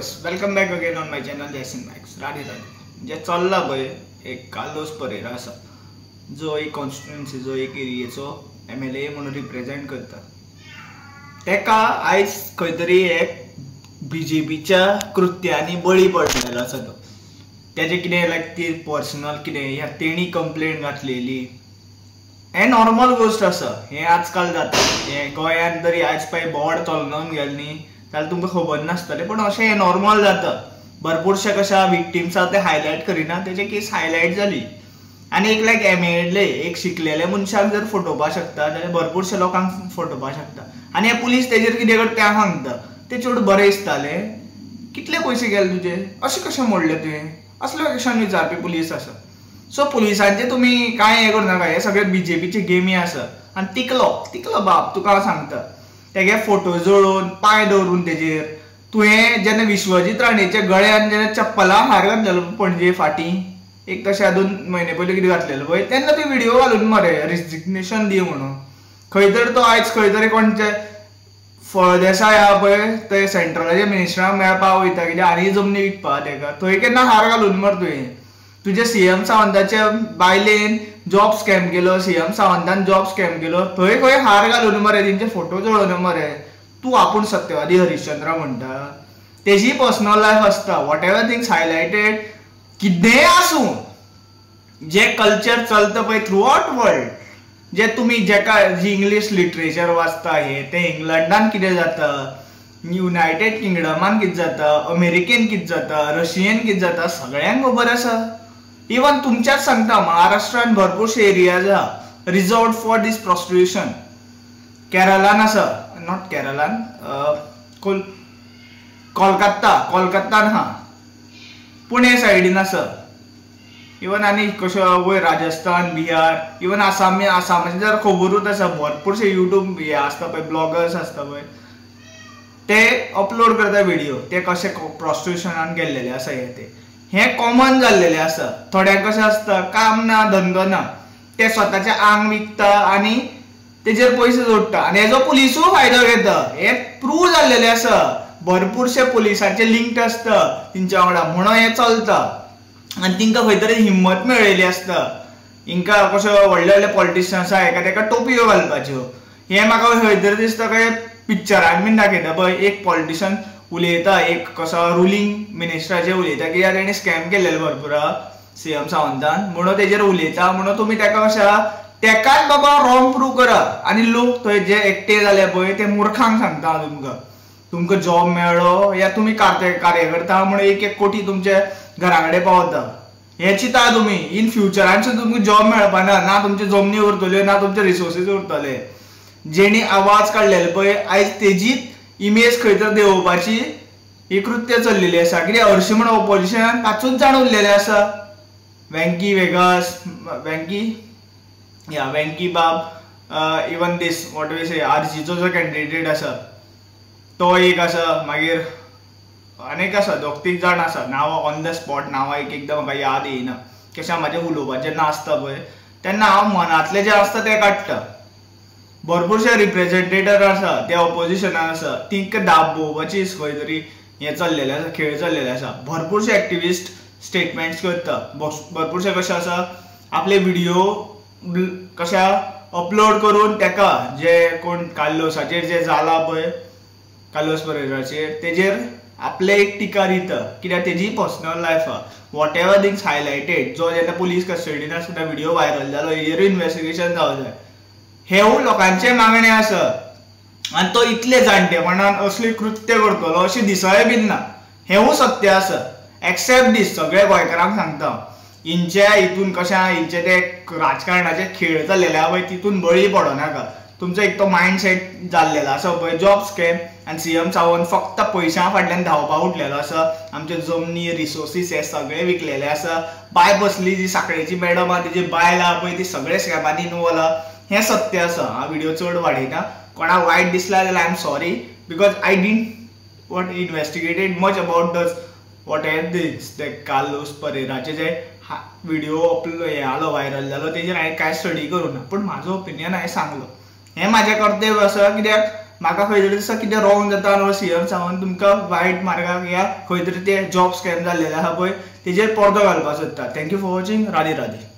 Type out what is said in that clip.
Viewers, welcome back again on my channel Jaysingh max. Radhe Radhe. जे चल्ला पळय एक कार्लोस परेरा आसा, जो एक कॉन्स्टिट्युएन्सी जो एक एरियेचो MLA म्हणून रिप्रेझेंट करता. तेका आयज खंय तरी एक BJPच्या कृत्यांनी बळी पडलेलो आसा. तो तेजे कितें लायक ती पर्सनल कितें ह्या तेणी कंप्लेंट घातलेली हें नॉर्मल गोष्ट आसा. हें आजकाल जाता. हें गोंयांत तरी आयज पळय बोर्ड चलून गेल न्ही जाल्यार तुमकां खबर नासतलें, पण अशें नॉर्मल जाता. भरपूरशे कशा विक्टिम्स आसा ते हायलायट करिना, तेजे केस हायलायट जाली. आनी एक लायक MLA एक शिकलेले मनशाक जर फटोवपाक शकता जाल्यार भरपूरशे लोकांक फटोवपाक शकता. आनी हे पुलीस तेजेर कितें करता तें सांगता. तें चड बरें दिसतालें. कितले पयशे गेले तुजे, अशें कशें मोडले तुवें, असले क्वेश्चन विचारपी पुलीस आसा. सो पुलिसांचे तुमी कांय हें करूं नाका. हे सगळे BJPचे गेमी आसा. आनी तिकलो बाप तुका हांव सांगता, तेगे फोटो जोडून पांय दवरून तेजेर तुवें जेन्ना विश्वजीत राणेच्या गळ्यान जेन्ना चप्पलां हार घातलेलो पणजे फाटीं एक तशें 2 म्हयने पयलीं कितें घातलेलो पळय, तेन्ना तुवें व्हिडिओ घालून मरे रिजिग्नेशन दी म्हणून. खंय तर तो आयज खंय तरी कोणचे फळदेसाय आहा पळय ते सेंट्रलाच्या मिनिस्टराक मेळपाक वयता कित्याक आनी जमनी विकपा तेका, थंय केन्ना हार घालून मर तुजे CM सावंताच्या बायलेन जॉब स्कॅम केलो, CM सावंतान जॉब स्कॅम केलो, थंय खंय हार घालून मरे तेंचे फोटो जोडून मरे. तूं आपूण सत्यवादी हरिश्चंद्र म्हणटा. तेजी पर्सनल लायफ आसता. वॉट एवर थिंग्स हायलायटेड कितेंय आसूं, जे कल्चर चलता पळय थ्रू आउट वर्ल्ड, जे तुमी जेका जी इंग्लीश लिटरेचर वाचता ते इंग्लंडान कितें जाता, युनायटेड किंगडमान कितें जाता, अमेरिकेन कितें जाता, रशियेन कितें जाता, सगळ्यांक खबर आसा. इवन तुमच्याच सांगता महाराष्ट्रान भरपूरशे एरियाज आहा रिजर्वड फॉर दीस प्रॉस्टिट्यूशन. केरळान आसा, नॉट केरळान, कोलकातान आहा, पुणे सायडीन आसा. इवन आनी कशें वयर राजस्थान, बिहार, इवन आसामाचे जर खबरूच आसा. भरपूरशे यूट्यूब हे आसता पळय, ब्लॉगर्स आसता पळय, ते अपलोड करता व्हिडिओ, ते कशें प्रॉस्टिट्यूशनान गेल्लेले आसा. हें कॉमन जाल्लेलें आसा. थोड्यांक कशें आसता काम ना धंदो ना, ते स्वताचें आंग विकता आनी तेजेर पयशे जोडटा आनी हेजो पुलिसूय फायदो घेता. हे प्रूव जाल्लेलें आसा. भरपूरशे पुलिसांचे लिंक आसता तेंच्या वांगडा म्हणून हें चलता. आनी तिंका खंय तरी हिम्मत मेळयली आसता. हिंका कशें व्हडले व्हडले पॉलिटिशियन्स आसा एका तेका टोपयो घालपाच्यो. हें म्हाका खंय तरी दिसता काय पिक्चरान बीन दाखयता पळय, एक पॉलिटिशियन उलयता, एक कसो रुलींग मिनिस्टराचेर उलयता कित्याक तेणें स्कॅम केल्लेलो भरपूर CM सावंतान म्हणून तेजेर उलयता. म्हणून तुमी तेका कशें आहा तेकाच बाबा रॉंग प्रूव करा आनी लोक थंय जे एकटे जाले पळय ते मुर्खांक सांगता तुमकां जॉब मेळ्ळो या तुमी कार्यकर्ता म्हणून 1 कोटी तुमच्या घरा कडेन पावता. हें चिंता तुमी. इन फ्युचरानसून तुमकां जॉब मेळपाना, ना तुमच्यो जमनी उरतल्यो, ना तुमचे रिसोर्सीस उरतले. जेणी आवाज काडलेले पळय आयज तेजीच इमेज खंय तर देंवोवपाची ही कृत्य चल्लेली आसा. कित्याक हरशीं म्हणून ऑपोजिशनान ताचूच जाण उरलेले आसा. वेंकी वेगास, वेंकी बाब, इवन दीस वॉट वी से RGचो जो कॅन्डिडेट आसा तो एक आसा. मागीर अनेक आसा, 2-3 जाण आसा. नांवां ऑन द स्पॉट नांवां एकदां म्हाका याद येयना. कशें म्हाजें उलोवपाचें जेन्ना आसता पळय तेन्ना हांव मनांतलें जें आसता तें काडटा. भरपूरशे रिप्रेझेंटेटिव्ह आसा ते ऑपोजिशनान आसा, तिंका दाबोवपाची खंय तरी हें चल्लेलें आसा, खेळ चल्लेले आसा. भरपूरशे एक्टिविस्ट स्टेटमेंट्स करता. भरपूरशे कशें आसा आपले व्हिडिओ कशा अपलोड करून तेका जे कोण कार्लोसाचेर जे जाला पळय, कार्लोस परेराचेर, तेजेर आपले एक टिका दिता कित्याक तेजी पर्सनल लायफ आहा. वॉट एवर थिंग्स हायलायटेड, जो जेन्ना पुलीस कस्टडीन आसता व्हिडिओ व्हायरल जालो हेजेरूय इन्व्हेस्टिगेशन जावं जाय. हेवूय लोकांचे मागणे आसा. आनी तो इतले जाणटेपणान असली कृत्य करतलो अशें दिसय बीन ना. हेवूय सत्य आसा. एक्सेप्ट दीस सगळे गोंयकारांक सांगता हिंच्या हितून कशें हिंचे ते राजकारणाचे खेळ चल्लेले आहा पळय तितून बळी पडनाका. तुमचो एक तो मायंडसेट जाल्लेलो आसा पळय जॉब स्कॅम आनी CM सावंत फक्त पयशां फाटल्यान धांवपाक उठलेलो आसा. आमच्यो जमनी रिसोर्सीस हे सगळे विकलेले आसा. बाय बसली जी साखळेची मॅडम आहा तिची बायल आहा पळय ती सगळे स्कॅमांनी इनवॉल्व आहा. हें सत्य आसा. हांव व्हिडिओ चड वाडयना. कोणाक वायट दिसला जाल्यार I am sorry because I didn't what investigated much about this whatever these ते कार्लोस परेराचे जे व्हिडिओ हे आलो व्हायरल जालो तेजेर हांवें कांय स्टडी करूं ना. पूण म्हाजो ओपिनियन हांवें सांगलो. हें म्हाजें कर्तव्य आसा कित्याक म्हाका खंय तरी दिसता कितें रॉंग जाता आनी सीएम सांगून तुमकां वायट मार्गाक या खंय तरी ते जॉब स्कॅम जाल्लेले आहा पळय तेजेर पडदो घालपाक सोदता. Thank you for watching. Radhe Radhe.